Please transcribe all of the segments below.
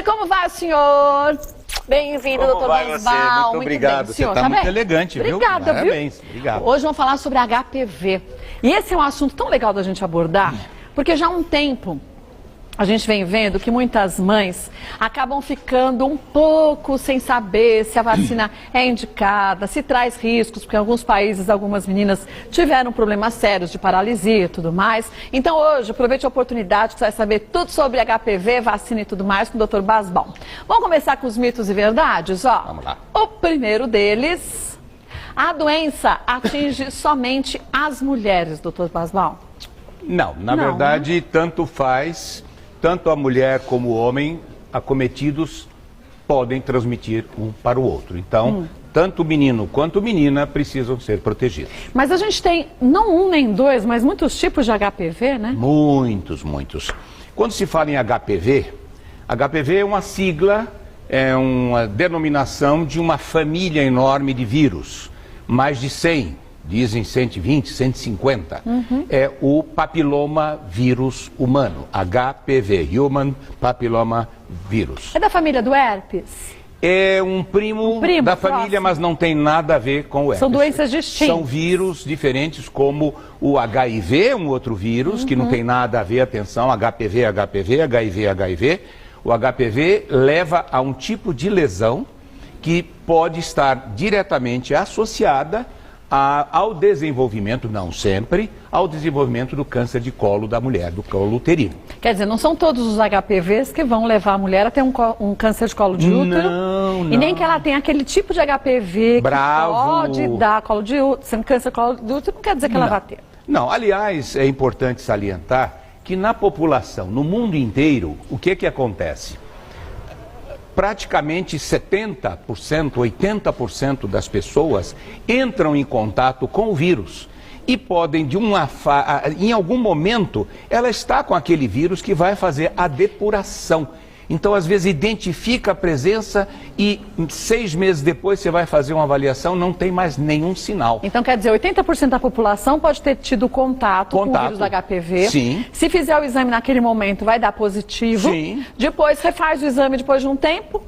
Saúde, como vai o senhor? Bem-vindo, doutor Basbal. Muito obrigado, bem. você está muito elegante, viu? Obrigada, Parabéns, viu? obrigado. Hoje vamos falar sobre HPV. E esse é um assunto tão legal da gente abordar, porque já há um tempo a gente vem vendo que muitas mães acabam ficando um pouco sem saber se a vacina é indicada, se traz riscos, porque em alguns países algumas meninas tiveram problemas sérios de paralisia e tudo mais. Então hoje, aproveite a oportunidade que você vai saber tudo sobre HPV, vacina e tudo mais com o Dr. Basbal. Vamos começar com os mitos e verdades? Ó, vamos lá. O primeiro deles, a doença atinge somente as mulheres, Dr. Basbal? Não, na verdade, tanto faz... Tanto a mulher como o homem acometidos podem transmitir um para o outro. Então, tanto o menino quanto a menina precisam ser protegidos. Mas a gente tem, não um nem dois, mas muitos tipos de HPV, né? Muitos, muitos. Quando se fala em HPV, HPV é uma sigla, é uma denominação de uma família enorme de vírus. Mais de 100. Dizem 120, 150, é o papiloma vírus humano, HPV, Human Papilloma Virus. É da família do herpes? É um primo da família, mas não tem nada a ver com o herpes. São doenças distintas. São vírus diferentes, como o HIV, um outro vírus, que não tem nada a ver, atenção, HPV, HPV, HIV, HIV. O HPV leva a um tipo de lesão que pode estar diretamente associada ao desenvolvimento, não sempre, ao desenvolvimento do câncer de colo da mulher, do colo uterino. Quer dizer, não são todos os HPVs que vão levar a mulher a ter um câncer de colo de útero? Não. E nem que ela tenha aquele tipo de HPV que pode dar colo de útero, sendo câncer de colo de útero, não quer dizer que ela vai ter. Não, aliás, é importante salientar que na população, no mundo inteiro, o que acontece? Praticamente 70%, 80% das pessoas entram em contato com o vírus e podem, em algum momento, ela está com aquele vírus que vai fazer a depuração. Então, às vezes, identifica a presença e 6 meses depois você vai fazer uma avaliação, não tem mais nenhum sinal. Então, quer dizer, 80% da população pode ter tido contato com o vírus da HPV. Sim. Se fizer o exame naquele momento, vai dar positivo. Sim. Depois, refaz o exame depois de um tempo.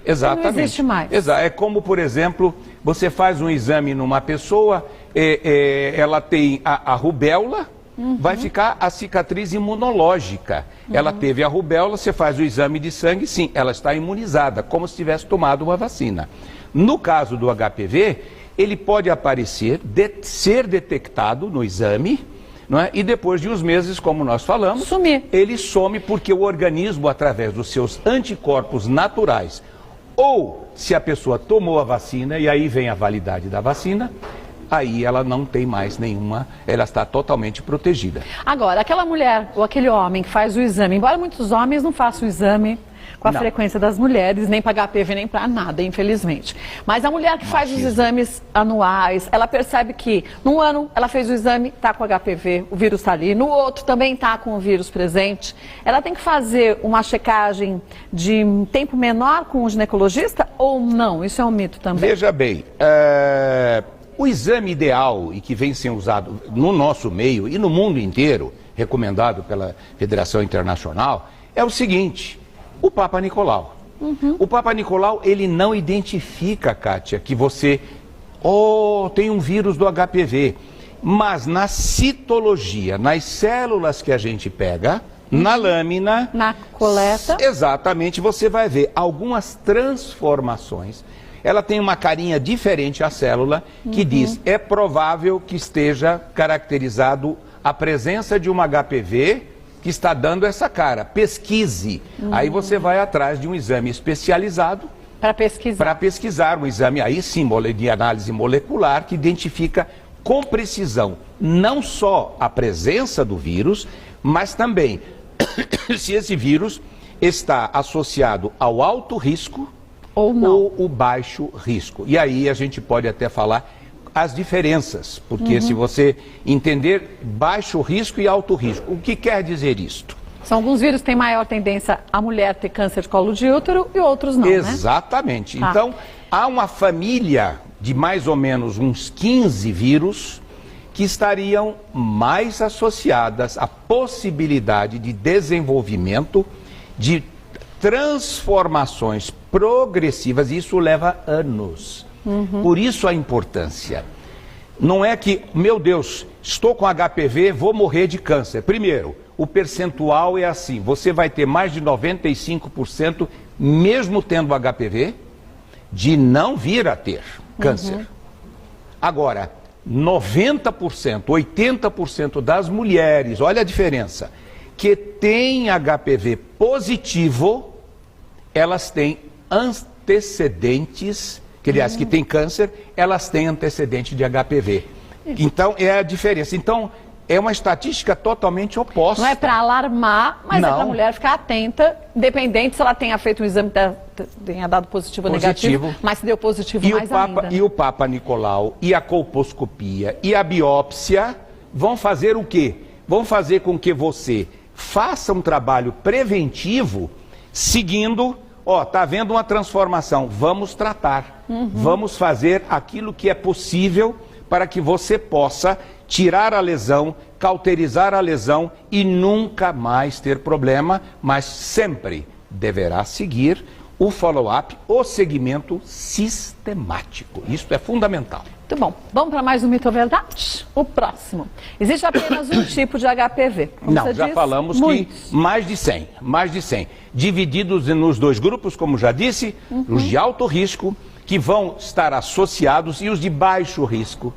Exatamente. Não existe mais. É como, por exemplo, você faz um exame numa pessoa, ela tem a rubéola, vai ficar a cicatriz imunológica. Ela teve a rubéola, você faz o exame de sangue, sim, ela está imunizada, como se tivesse tomado uma vacina. No caso do HPV, ele pode aparecer, ser detectado no exame, não é? E depois de uns meses, como nós falamos, ele some porque o organismo, através dos seus anticorpos naturais, ou se a pessoa tomou a vacina, e aí vem a validade da vacina, aí ela não tem mais nenhuma, ela está totalmente protegida. Agora, aquela mulher ou aquele homem que faz o exame, embora muitos homens não façam o exame com a frequência das mulheres, nem para HPV, nem para nada, infelizmente. Mas a mulher que faz os exames anuais, ela percebe que num ano ela fez o exame, está com HPV, o vírus está ali, no outro também está com o vírus presente. Ela tem que fazer uma checagem de tempo menor com o ginecologista ou não? Isso é um mito também. Veja bem, o exame ideal e que vem sendo usado no nosso meio e no mundo inteiro, recomendado pela Federação Internacional, é o seguinte: o Papa Nicolau. O Papa Nicolau, ele não identifica, Kátia, que você tem um vírus do HPV, mas na citologia, nas células que a gente pega, na lâmina, na coleta, exatamente, você vai ver algumas transformações. Ela tem uma carinha diferente à célula que diz, é provável que esteja caracterizado a presença de uma HPV que está dando essa cara. Pesquise. Aí você vai atrás de um exame especializado para pesquisar. Para pesquisar um exame aí sim, de análise molecular, que identifica com precisão não só a presença do vírus, mas também se esse vírus está associado ao alto risco ou o baixo risco. E aí a gente pode até falar as diferenças, porque se você entender baixo risco e alto risco, o que quer dizer isto? São alguns vírus que têm maior tendência a mulher ter câncer de colo de útero e outros não, Exatamente. né? Então, há uma família de mais ou menos uns 15 vírus que estariam mais associadas à possibilidade de desenvolvimento de transformações progressivas, e isso leva anos. Por isso a importância. Não é que, meu Deus, estou com HPV, vou morrer de câncer. Primeiro, o percentual é assim, você vai ter mais de 95%, mesmo tendo HPV, de não vir a ter câncer. Agora, 90%, 80% das mulheres, olha a diferença, que têm HPV positivo, elas têm antecedentes, que aliás, que têm câncer, elas têm antecedente de HPV. Então, é a diferença. Então, é uma estatística totalmente oposta. Não é para alarmar, mas é para a mulher ficar atenta, independente se ela tenha feito um exame tenha dado positivo ou negativo, mas se deu positivo mais ainda. E o Papa Nicolau, e a colposcopia, e a biópsia vão fazer o quê? Vão fazer com que você faça um trabalho preventivo, seguindo, está havendo uma transformação, vamos tratar, vamos fazer aquilo que é possível para que você possa tirar a lesão, cauterizar a lesão e nunca mais ter problema, mas sempre deverá seguir o follow-up, o segmento sistemático. Isso é fundamental. Muito bom. Vamos para mais um mito ou verdade? O próximo. Existe apenas um tipo de HPV. Não, já falamos que mais de 100. Divididos nos dois grupos, como já disse, os de alto risco, que vão estar associados, e os de baixo risco,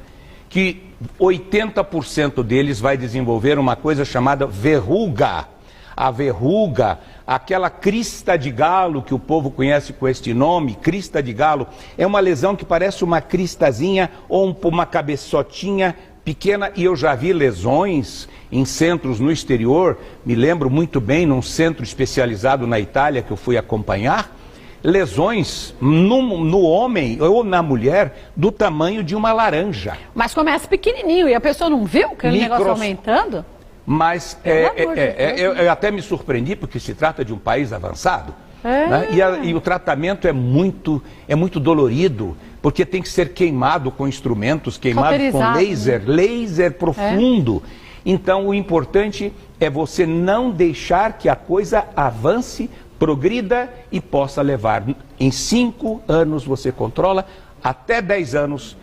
que 80% deles vai desenvolver uma coisa chamada verruga. A verruga, aquela crista de galo que o povo conhece com este nome, crista de galo, é uma lesão que parece uma cristazinha ou uma cabeçotinha pequena, e eu já vi lesões em centros no exterior, me lembro muito bem, num centro especializado na Itália que eu fui acompanhar, lesões no homem ou na mulher do tamanho de uma laranja. Mas começa pequenininho e a pessoa não viu que o negócio aumentando? Mas eu até me surpreendi, porque se trata de um país avançado, né? E o tratamento é muito dolorido, porque tem que ser queimado com instrumentos, queimado com laser profundo. Então o importante é você não deixar que a coisa avance, progrida e possa levar. Em 5 anos você controla, até 10 anos,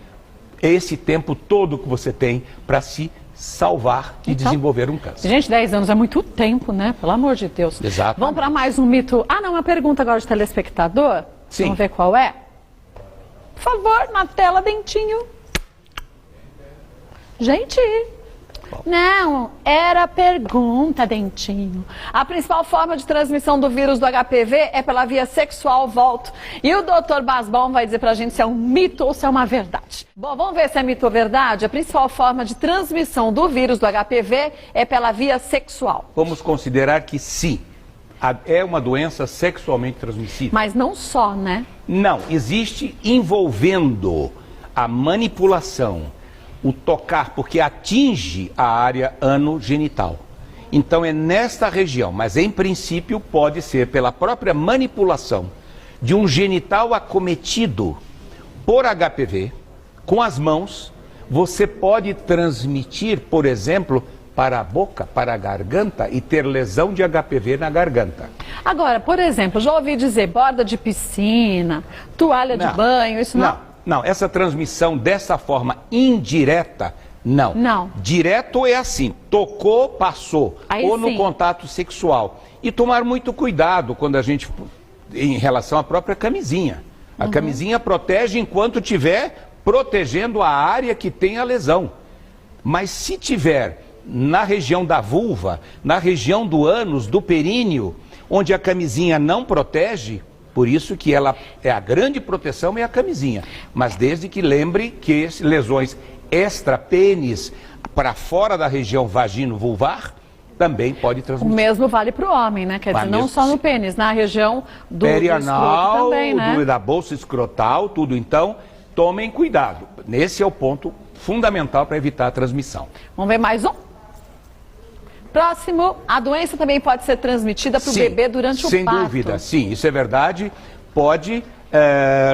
é esse tempo todo que você tem para se salvar e desenvolver um câncer. Gente, 10 anos é muito tempo, né? Pelo amor de Deus. Exato. Vamos para mais um mito. Não, uma pergunta agora de telespectador. Sim. Vamos ver qual é? Por favor, na tela, Dentinho. Gente... Não, era pergunta, Dentinho. A principal forma de transmissão do vírus do HPV é pela via sexual, volto. E o Dr. Basbom vai dizer pra gente se é um mito ou se é uma verdade. Bom, vamos ver se é mito ou verdade. A principal forma de transmissão do vírus do HPV é pela via sexual. Vamos considerar que sim, é uma doença sexualmente transmissível. Mas não só, né? Não, existe envolvendo a manipulação, o tocar, porque atinge a área anogenital. Então é nesta região, mas em princípio pode ser pela própria manipulação de um genital acometido por HPV, com as mãos, você pode transmitir, por exemplo, para a boca, para a garganta e ter lesão de HPV na garganta. Agora, por exemplo, já ouvi dizer borda de piscina, toalha de banho, isso não... Não, essa transmissão dessa forma indireta, não. Não. Direto é assim, tocou, passou, aí ou sim, no contato sexual. E tomar muito cuidado quando a gente, em relação à própria camisinha. A camisinha protege enquanto estiver protegendo a área que tem a lesão. Mas se tiver na região da vulva, na região do ânus, do períneo, onde a camisinha não protege... Por isso que ela é a grande proteção, é a camisinha. Mas desde que lembre que lesões extra-pênis para fora da região vagino-vulvar também pode transmitir. O mesmo vale para o homem, né? Quer dizer, não só no pênis, na região do perianal, também, né? Da bolsa escrotal, tudo. Então, tomem cuidado. Esse é o ponto fundamental para evitar a transmissão. Vamos ver mais um? Próximo, a doença também pode ser transmitida para o bebê durante o parto. Sem dúvida, sim, isso é verdade. Pode,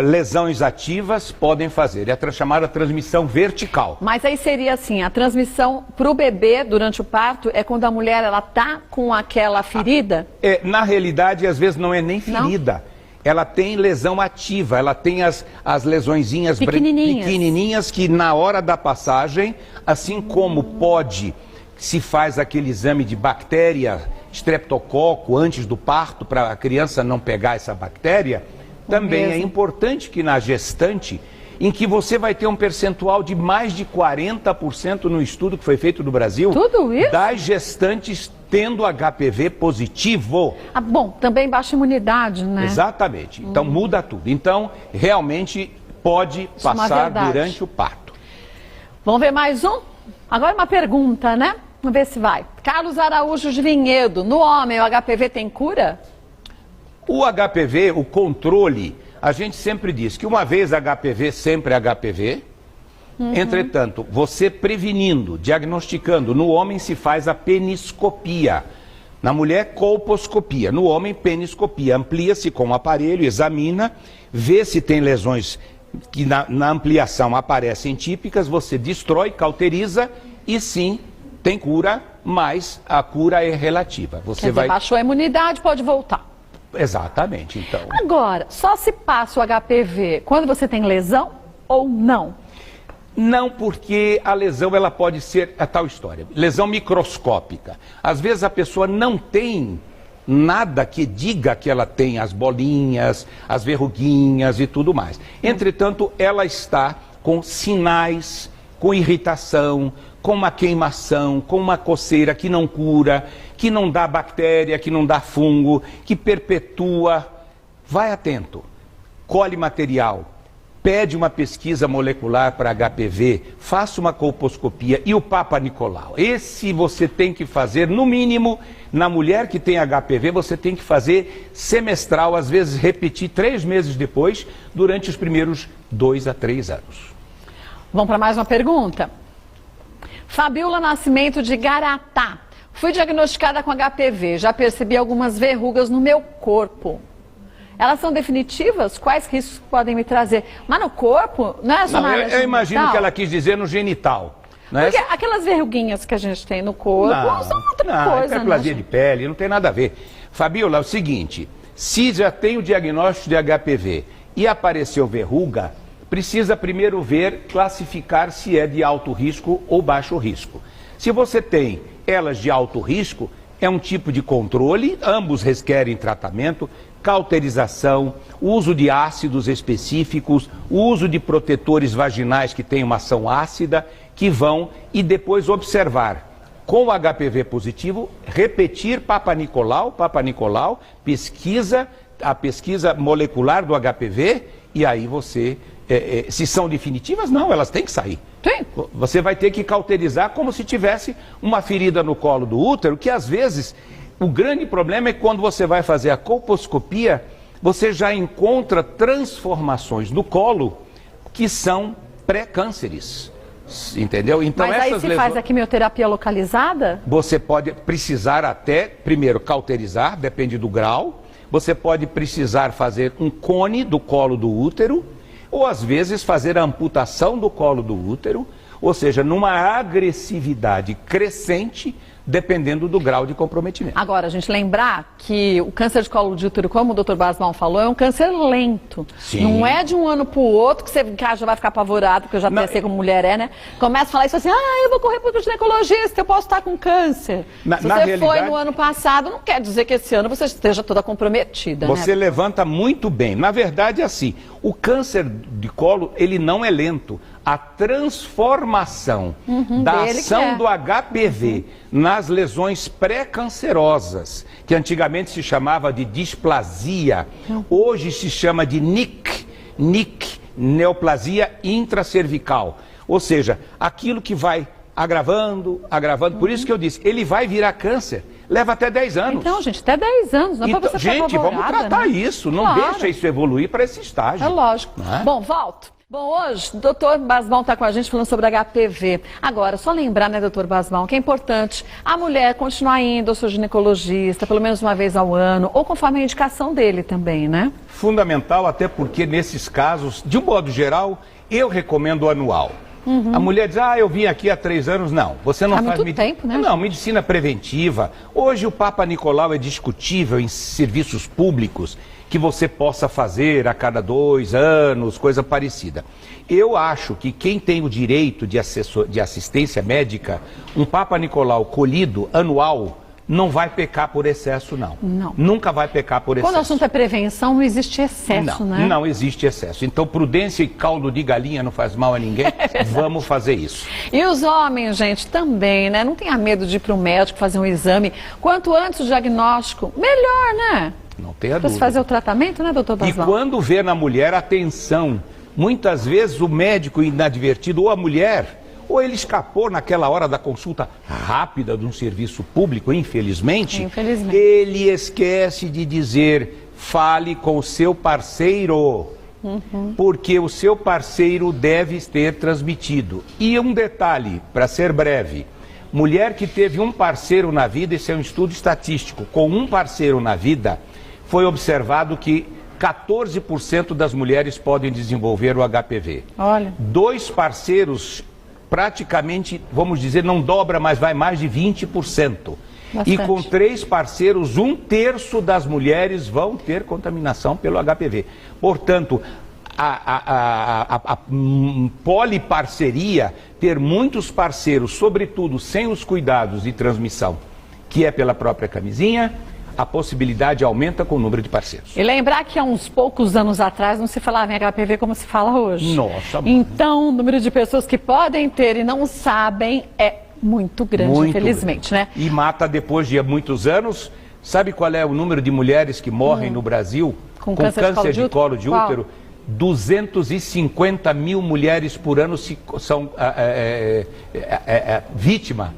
lesões ativas podem fazer. É a chamada transmissão vertical. Mas aí seria assim, a transmissão para o bebê durante o parto é quando a mulher ela tá com aquela ferida? Na realidade, às vezes não é nem ferida. Não? Ela tem lesão ativa, ela tem as lesõezinhas pequenininhas que na hora da passagem, assim como se faz aquele exame de bactéria, estreptococo, antes do parto, para a criança não pegar essa bactéria, também é importante que na gestante, em que você vai ter um percentual de mais de 40% no estudo que foi feito no Brasil, tudo isso? Das gestantes tendo HPV positivo. Ah, bom, também baixa imunidade, né? Exatamente. Então muda tudo. Então, realmente pode passar durante o parto. Vamos ver mais um? Agora uma pergunta, né? Vamos ver se vai. Carlos Araújo de Vinhedo, no homem o HPV tem cura? O HPV, o controle, a gente sempre diz que uma vez HPV, sempre HPV. Entretanto, você prevenindo, diagnosticando, no homem se faz a peniscopia. Na mulher, colposcopia. No homem, peniscopia. Amplia-se com o aparelho, examina, vê se tem lesões que na ampliação aparecem típicas, você destrói, cauteriza e sim, tem cura, mas a cura é relativa. Você baixou a imunidade, pode voltar. Exatamente, então. Agora, só se passa o HPV quando você tem lesão ou não? Não, porque a lesão ela pode ser a tal história, lesão microscópica. Às vezes a pessoa não tem nada que diga que ela tem as bolinhas, as verruguinhas e tudo mais. Entretanto, ela está com sinais, com irritação, com uma queimação, com uma coceira que não cura, que não dá bactéria, que não dá fungo, que perpetua. Vai atento, colhe material. Pede uma pesquisa molecular para HPV, faça uma colposcopia e o Papa Nicolau. Esse você tem que fazer, no mínimo, na mulher que tem HPV, você tem que fazer semestral, às vezes repetir 3 meses depois, durante os primeiros 2 a 3 anos. Vamos para mais uma pergunta. Fabiola Nascimento de Garatá. Fui diagnosticada com HPV, já percebi algumas verrugas no meu corpo. Elas são definitivas? Quais riscos podem me trazer? Mas no corpo, não é só na área eu imagino que ela quis dizer no genital. Não porque aquelas verruguinhas que a gente tem no corpo são outra coisa, é hiperplasia de pele, não tem nada a ver. Fabiola, é o seguinte, se já tem o diagnóstico de HPV e apareceu verruga, precisa primeiro classificar se é de alto risco ou baixo risco. Se você tem elas de alto risco, é um tipo de controle, ambos requerem tratamento, cauterização, uso de ácidos específicos, uso de protetores vaginais que têm uma ação ácida, que vão e depois observar. Com o HPV positivo, repetir Papa Nicolau, a pesquisa molecular do HPV, e aí você, se são definitivas, não, elas têm que sair. Sim. Você vai ter que cauterizar como se tivesse uma ferida no colo do útero, que às vezes... O grande problema é que quando você vai fazer a colposcopia, você já encontra transformações no colo que são pré-cânceres. Entendeu? Então, mas aí se faz a quimioterapia localizada? Você pode precisar até, primeiro, cauterizar, depende do grau. Você pode precisar fazer um cone do colo do útero, ou às vezes fazer a amputação do colo do útero, ou seja, numa agressividade crescente, dependendo do grau de comprometimento. Agora, a gente lembrar que o câncer de colo de útero, como o Dr. Basman falou, é um câncer lento. Sim. Não é de um ano para o outro que você já vai ficar apavorado, porque eu já pensei como mulher né? Começa a falar isso assim, eu vou correr para o ginecologista, eu posso estar com câncer. Se você foi no ano passado, não quer dizer que esse ano você esteja toda comprometida. Você levanta muito bem. Na verdade, é assim, o câncer de colo, ele não é lento. A transformação da ação do HPV nas lesões pré-cancerosas, que antigamente se chamava de displasia, hoje se chama de NIC, neoplasia intracervical. Ou seja, aquilo que vai agravando. Por isso que eu disse, ele vai virar câncer. Leva até 10 anos. Então, gente, até 10 anos. Não então, é pra você gente, vamos tratar isso. Não deixa isso evoluir para esse estágio. É lógico. Não é? Bom, volto. Bom, hoje o doutor Basbão está com a gente falando sobre HPV. Agora, só lembrar, né, doutor Basbão, que é importante a mulher continuar indo ao seu ginecologista pelo menos uma vez ao ano, ou conforme a indicação dele também, né? Fundamental, até porque nesses casos, de um modo geral, eu recomendo anual. A mulher diz, eu vim aqui há 3 anos. Não, você não faz muito tempo, né? Não, medicina preventiva. Hoje o Papa Nicolau é discutível em serviços públicos que você possa fazer a cada 2 anos, coisa parecida. Eu acho que quem tem o direito de assistência médica, um Papa Nicolau colhido anual, não vai pecar por excesso, não. Não. Nunca vai pecar por excesso. Quando o assunto é prevenção, não existe excesso, né? Não existe excesso. Então, prudência e caldo de galinha não faz mal a ninguém. Vamos fazer isso. E os homens, gente, também, né? Não tenha medo de ir para o médico fazer um exame. Quanto antes o diagnóstico, melhor, né? Não tenha Para dúvida. fazer o tratamento, né, doutor E Basbão? quando vê na mulher, atenção, muitas vezes o médico inadvertido, ou a mulher, ou ele escapou naquela hora da consulta rápida de um serviço público, infelizmente, ele esquece de dizer, fale com o seu parceiro, porque o seu parceiro deve ter transmitido. E um detalhe, para ser breve, mulher que teve um parceiro na vida, esse é um estudo estatístico, com um parceiro na vida, foi observado que 14% das mulheres podem desenvolver o HPV. Olha. 2 parceiros, praticamente, vamos dizer, não dobra, mas vai mais de 20%. Bastante. E com 3 parceiros, 1/3 das mulheres vão ter contaminação pelo HPV. Portanto, a poliparceria, ter muitos parceiros, sobretudo sem os cuidados de transmissão, que é pela própria camisinha, a possibilidade aumenta com o número de parceiros. E lembrar que há uns poucos anos atrás não se falava em HPV como se fala hoje. Nossa, então, o número de pessoas que podem ter e não sabem é muito grande, muito infelizmente, grande, né? E mata depois de muitos anos. Sabe qual é o número de mulheres que morrem no Brasil com câncer de colo de útero? 250 mil mulheres por ano são vítima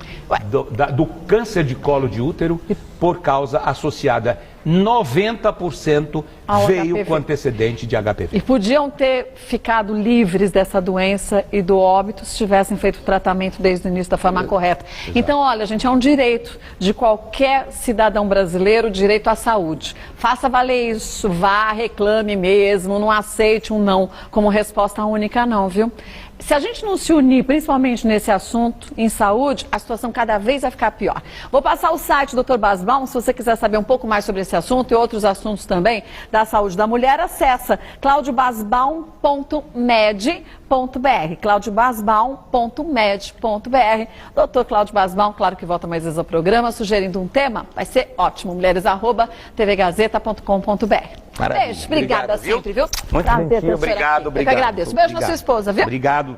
do câncer de colo de útero por causa associada. 90% veio HPV. com antecedente de HPV. E podiam ter ficado livres dessa doença e do óbito se tivessem feito o tratamento desde o início da forma correta. Exato. Então, olha, gente, é um direito de qualquer cidadão brasileiro, direito à saúde. Faça valer isso, vá, reclame mesmo, não aceite um não como resposta única não, viu? Se a gente não se unir, principalmente nesse assunto, em saúde, a situação cada vez vai ficar pior. Vou passar o site do Dr. Basbão, se você quiser saber um pouco mais sobre esse assunto e outros assuntos também da saúde da mulher, acessa claudiobasbão.med.br, claudiobasbão.med.br. Doutor Cláudio Basbão, claro que volta mais vezes ao programa, sugerindo um tema, vai ser ótimo, mulheres@tvgazeta.com.br. Beijo, obrigada sempre, viu? Muito Prazer ter a senhora obrigado, aqui. Eu que agradeço. Beijo na sua esposa, viu? Obrigado.